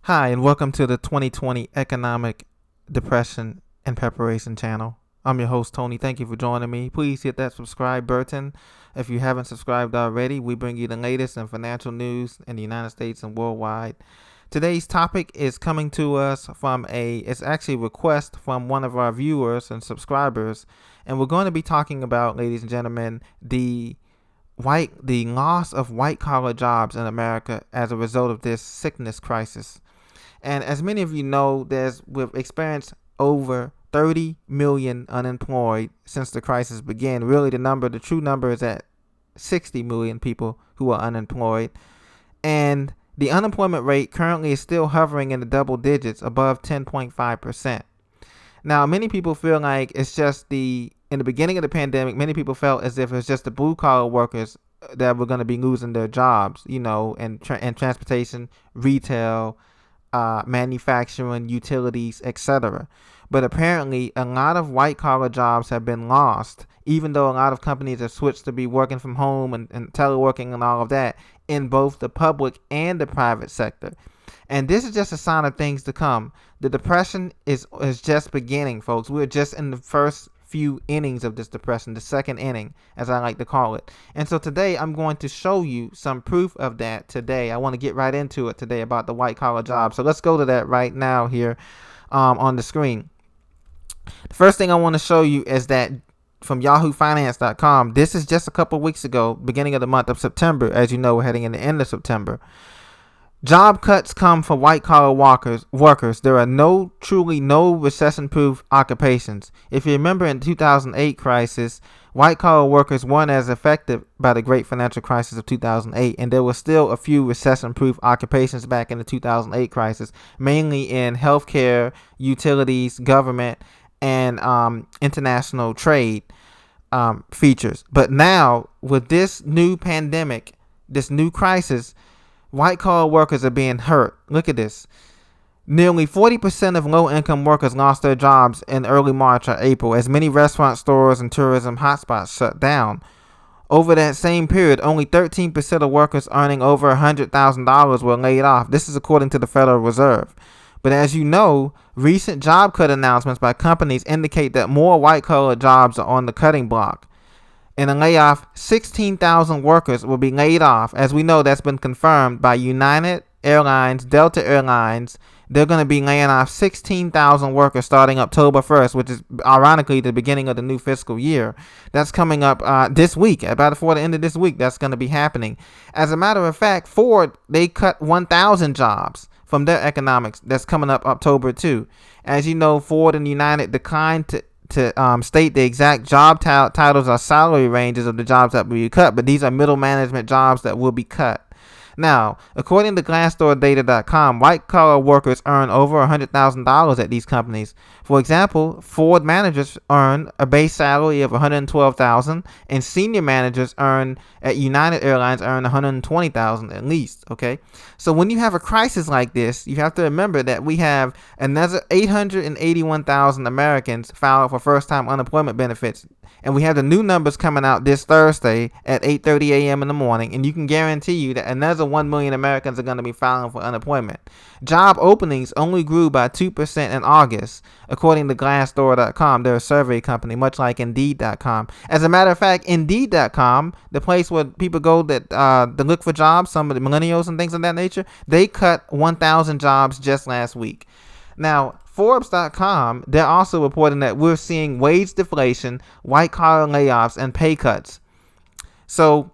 Hi, and welcome to the 2020 Economic Depression and Preparation channel. I'm your host, Tony. Thank you for joining me. Please hit that subscribe button. If you haven't subscribed already, we bring you the latest in financial news in the United States and worldwide. Today's topic is coming to us from it's actually a request from one of our viewers and subscribers. And we're going to be talking about, ladies and gentlemen, the loss of white collar jobs in America as a result of this sickness crisis. And as many of you know, we've experienced over 30 million unemployed since the crisis began. Really, the true number is at 60 million people who are unemployed. And the unemployment rate currently is still hovering in the double digits, above 10.5%. Now, many people feel like in the beginning of the pandemic, many people felt as if it's just the blue collar workers that were going to be losing their jobs, and transportation, retail, manufacturing, utilities, etc. But apparently, a lot of white collar jobs have been lost, even though a lot of companies have switched to be working from home and teleworking and all of that in both the public and the private sector. And this is just a sign of things to come. The depression is just beginning, folks. We're just in the first few innings of this depression, the second inning, as I like to call it. And so today I'm going to show you some proof of that today. I want to get right into it today about the white collar job. So let's go to that right now here on the screen. The first thing I want to show you is that from yahoofinance.com, this is just a couple weeks ago, beginning of the month of September. As you know, we're heading in the end of September. Job cuts come for white-collar workers. There are truly no recession-proof occupations. If you remember in the 2008 crisis, white-collar workers weren't as affected by the great financial crisis of 2008, and there were still a few recession-proof occupations back in the 2008 crisis, mainly in healthcare, utilities, government, and international trade features. But now, with this new pandemic, this new crisis, white-collar workers are being hurt. Look at this. Nearly 40% of low-income workers lost their jobs in early March or April as many restaurant stores and tourism hotspots shut down. Over that same period, only 13% of workers earning over $100,000 were laid off. This is according to the Federal Reserve. But as you know, recent job cut announcements by companies indicate that more white-collar jobs are on the cutting block. In a layoff, 16,000 workers will be laid off. As we know, that's been confirmed by United Airlines, Delta Airlines. They're going to be laying off 16,000 workers starting October 1st, which is ironically the beginning of the new fiscal year. That's coming up this week, about before the end of this week. That's going to be happening. As a matter of fact, Ford, they cut 1,000 jobs from their economics. That's coming up October 2. As you know, Ford and United declined to state the exact job titles or salary ranges of the jobs that will be cut, but these are middle management jobs that will be cut. Now, according to GlassdoorData.com, white-collar workers earn over $100,000 at these companies. For example, Ford managers earn a base salary of $112,000, and senior managers at United Airlines earn $120,000 at least. Okay, so when you have a crisis like this, you have to remember that we have another 881,000 Americans filed for first-time unemployment benefits. And we have the new numbers coming out this Thursday at 8:30 a.m. in the morning, and you can guarantee you that another 1 million Americans are going to be filing for unemployment. Job openings only grew by 2% in August, according to Glassdoor.com. They're a survey company, much like Indeed.com. As a matter of fact, Indeed.com, the place where people go to look for jobs, some of the millennials and things of that nature, they cut 1,000 jobs just last week. Now, Forbes.com, they're also reporting that we're seeing wage deflation, white-collar layoffs, and pay cuts. So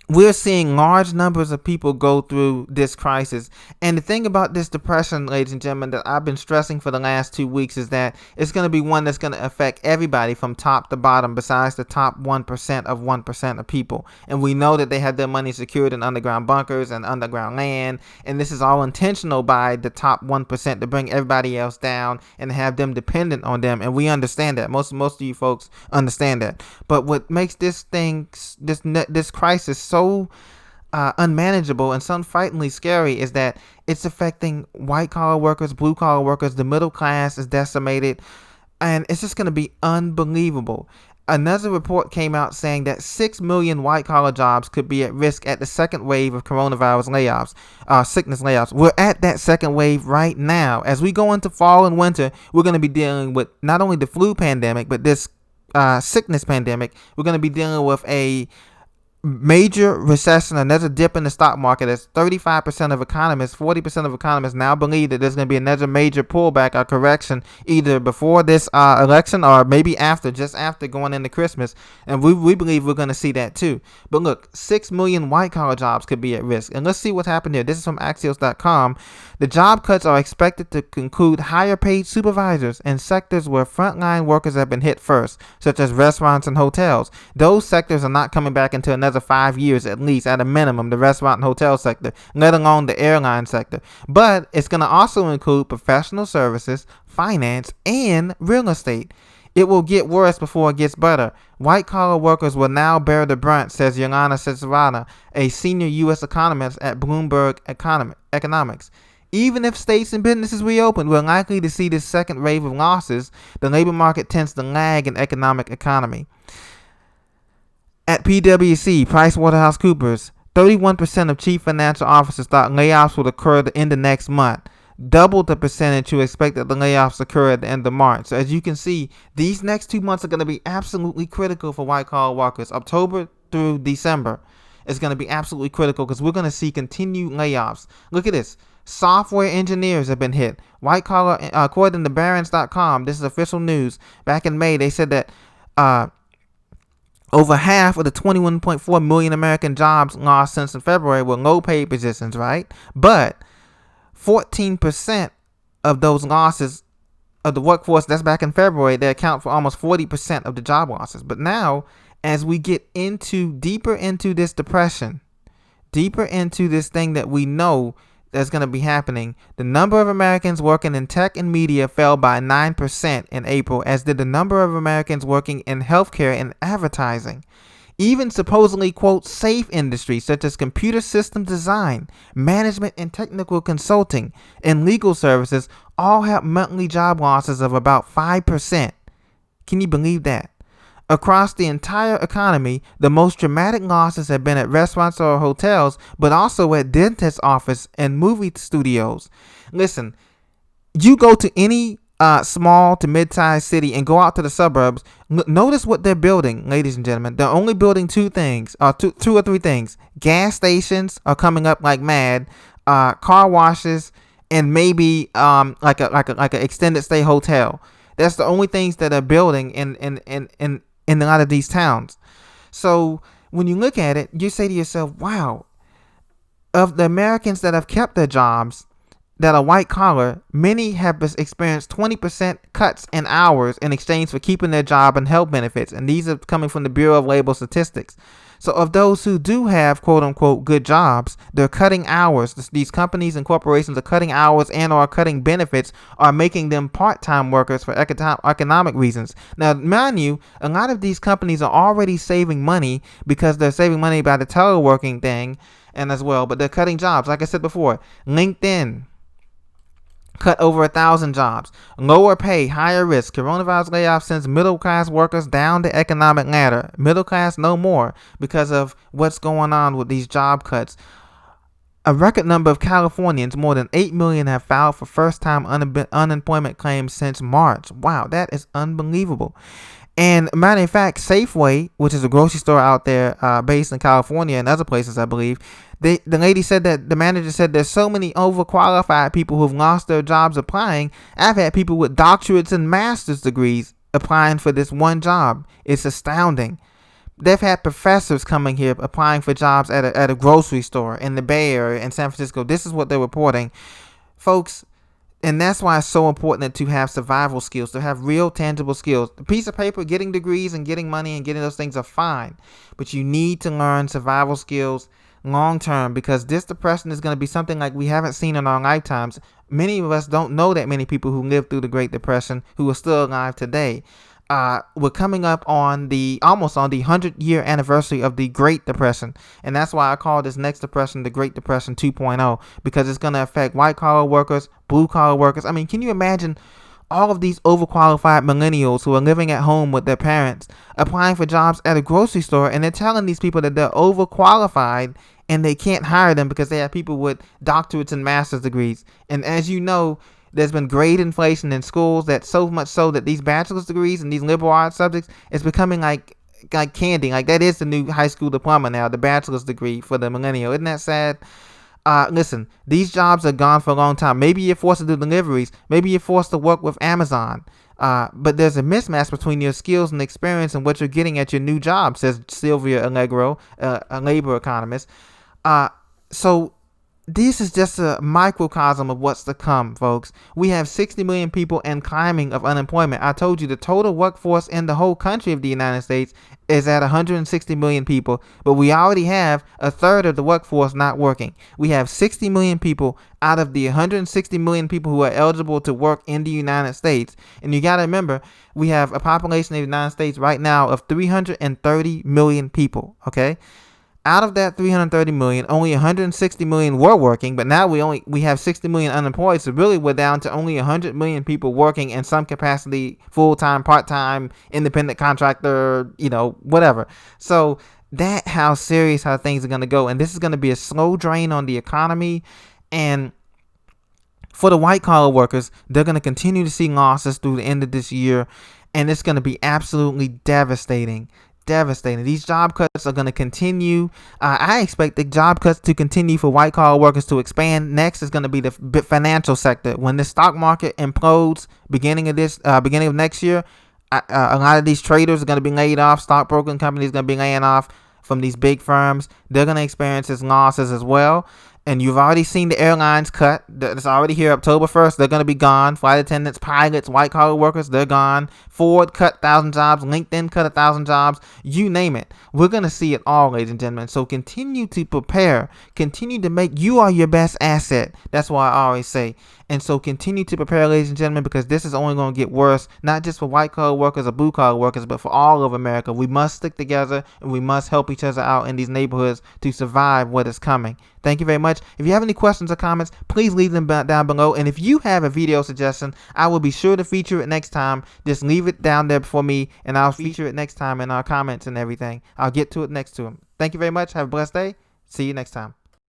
we're seeing large numbers of people go through this crisis. And the thing about this depression, ladies and gentlemen, that I've been stressing for the last 2 weeks is that it's going to be one that's going to affect everybody from top to bottom besides the top 1% of 1% of people. And we know that they have their money secured in underground bunkers and underground land. And this is all intentional by the top 1% to bring everybody else down and have them dependent on them. And we understand that. Most of you folks understand that. But what makes this crisis so unmanageable and so frighteningly scary is that it's affecting white-collar workers, blue-collar workers. The middle class is decimated, and it's just going to be unbelievable. Another report came out saying that 6 million white-collar jobs could be at risk at the second wave of coronavirus layoffs, sickness layoffs. We're at that second wave right now. As we go into fall and winter, we're going to be dealing with not only the flu pandemic, but this sickness pandemic. We're going to be dealing with a major recession, another dip in the stock market, as 35% of economists, 40% of economists now believe that there's going to be another major pullback or correction either before this election or maybe after, just after going into Christmas. And we believe we're going to see that too. But look, 6 million white collar jobs could be at risk. And let's see what's happened here. This is from Axios.com. The job cuts are expected to include higher paid supervisors in sectors where frontline workers have been hit first, such as restaurants and hotels. Those sectors are not coming back until another 5 years at least, at a minimum, the restaurant and hotel sector, let alone the airline sector. But it's going to also include professional services, finance, and real estate. It will get worse before it gets better. White-collar workers will now bear the brunt, says Yolanda Cesarana, a senior U.S. economist at Bloomberg Economics. Even if states and businesses reopen, we're likely to see this second wave of losses. The labor market tends to lag in economic economy. At PwC, PricewaterhouseCoopers, 31% of chief financial officers thought layoffs would occur at the end of next month, double the percentage who expect that the layoffs occur at the end of March. So as you can see, these next 2 months are going to be absolutely critical for white-collar workers. October through December is going to be absolutely critical because we're going to see continued layoffs. Look at this. Software engineers have been hit. White-collar, according to Barron's.com, this is official news, back in May, they said that over half of the 21.4 million American jobs lost since in February were low-paid positions, right? But 14% of those losses of the workforce, that's back in February, they account for almost 40% of the job losses. But now, as we get deeper into this depression, deeper into this thing that we know that's going to be happening, the number of Americans working in tech and media fell by 9% in April, as did the number of Americans working in healthcare and advertising. Even supposedly, quote, safe industries such as computer system design, management and technical consulting, and legal services all have monthly job losses of about 5%. Can you believe that? Across the entire economy, the most dramatic losses have been at restaurants or hotels, but also at dentist office and movie studios. Listen, you go to any small to mid-sized city and go out to the suburbs, notice what they're building, ladies and gentlemen. They're only building two or three things. Gas stations are coming up like mad, car washes, and maybe like an extended stay hotel. That's the only things that are building in a lot of these towns. So when you look at it, you say to yourself, wow, of the Americans that have kept their jobs that are white collar, many have experienced 20% cuts in hours in exchange for keeping their job and health benefits. And these are coming from the Bureau of Labor Statistics. So of those who do have, quote unquote, good jobs, they're cutting hours. These companies and corporations are cutting hours and or cutting benefits, are making them part-time workers for economic reasons. Now, mind you, a lot of these companies are already saving money because they're saving money by the teleworking thing and as well, but they're cutting jobs. Like I said before, LinkedIn cut over 1,000 jobs. Lower pay, higher risk. Coronavirus layoffs sends middle-class workers down the economic ladder. Middle class no more because of what's going on with these job cuts. A record number of Californians, more than 8 million, have filed for first-time unemployment claims since March. Wow, that is unbelievable. And matter of fact, Safeway, which is a grocery store out there based in California and other places, I believe, the lady said that the manager said there's so many overqualified people who've lost their jobs applying. I've had people with doctorates and master's degrees applying for this one job. It's astounding. They've had professors coming here applying for jobs at a grocery store in the Bay Area in San Francisco. This is what they're reporting. Folks, and that's why it's so important to have survival skills, to have real tangible skills. The piece of paper, getting degrees and getting money and getting those things are fine. But you need to learn survival skills long term, because this depression is going to be something like we haven't seen in our lifetimes. Many of us don't know that many people who lived through the Great Depression who are still alive today. We're coming up on almost on the 100-year anniversary of the Great Depression. And that's why I call this next depression the Great Depression 2.0, because it's going to affect white-collar workers, blue-collar workers. I mean, can you imagine all of these overqualified millennials who are living at home with their parents, applying for jobs at a grocery store, and they're telling these people that they're overqualified and they can't hire them because they have people with doctorates and master's degrees. And as you know, there's been grade inflation in schools, that so much so that these bachelor's degrees and these liberal arts subjects is becoming like candy. Like, that is the new high school diploma now, the bachelor's degree for the millennial. Isn't that sad? Listen, these jobs are gone for a long time. Maybe you're forced to do deliveries. Maybe you're forced to work with Amazon. But there's a mismatch between your skills and experience and what you're getting at your new job, says Sylvia Allegro, a labor economist. So this is just a microcosm of what's to come, folks. We have 60 million people and climbing of unemployment. I told you the total workforce in the whole country of the United States is at 160 million people, but we already have a third of the workforce not working. We have 60 million people out of the 160 million people who are eligible to work in the United States. And you got to remember, we have a population of the United States right now of 330 million people, okay? Out of that 330 million, only 160 million were working, but now we have 60 million unemployed. So really, we're down to only 100 million people working in some capacity, full-time, part-time, independent contractor, whatever. So that's how things are going to go. And this is going to be a slow drain on the economy. And for the white-collar workers, they're going to continue to see losses through the end of this year. And it's going to be absolutely devastating. These job cuts are going to continue. I expect the job cuts to continue for white collar workers to expand. Next is going to be the financial sector. When the stock market implodes beginning of next year, a lot of these traders are going to be laid off. Stockbroking companies are going to be laying off from these big firms. They're going to experience losses as well. And you've already seen the airlines cut. It's already here. October 1st, they're going to be gone. Flight attendants, pilots, white-collar workers, they're gone. Ford cut 1,000 jobs. LinkedIn cut 1,000 jobs. You name it. We're going to see it all, ladies and gentlemen. So continue to prepare. Continue to make you are your best asset. That's why I always say. And so continue to prepare, ladies and gentlemen, because this is only going to get worse, not just for white-collar workers or blue-collar workers, but for all of America. We must stick together, and we must help each other out in these neighborhoods to survive what is coming. Thank you very much. If you have any questions or comments, please leave them down below. And if you have a video suggestion, I will be sure to feature it next time. Just leave it down there for me, and I'll feature it next time in our comments and everything. I'll get to it next to them. Thank you very much. Have a blessed day. See you next time.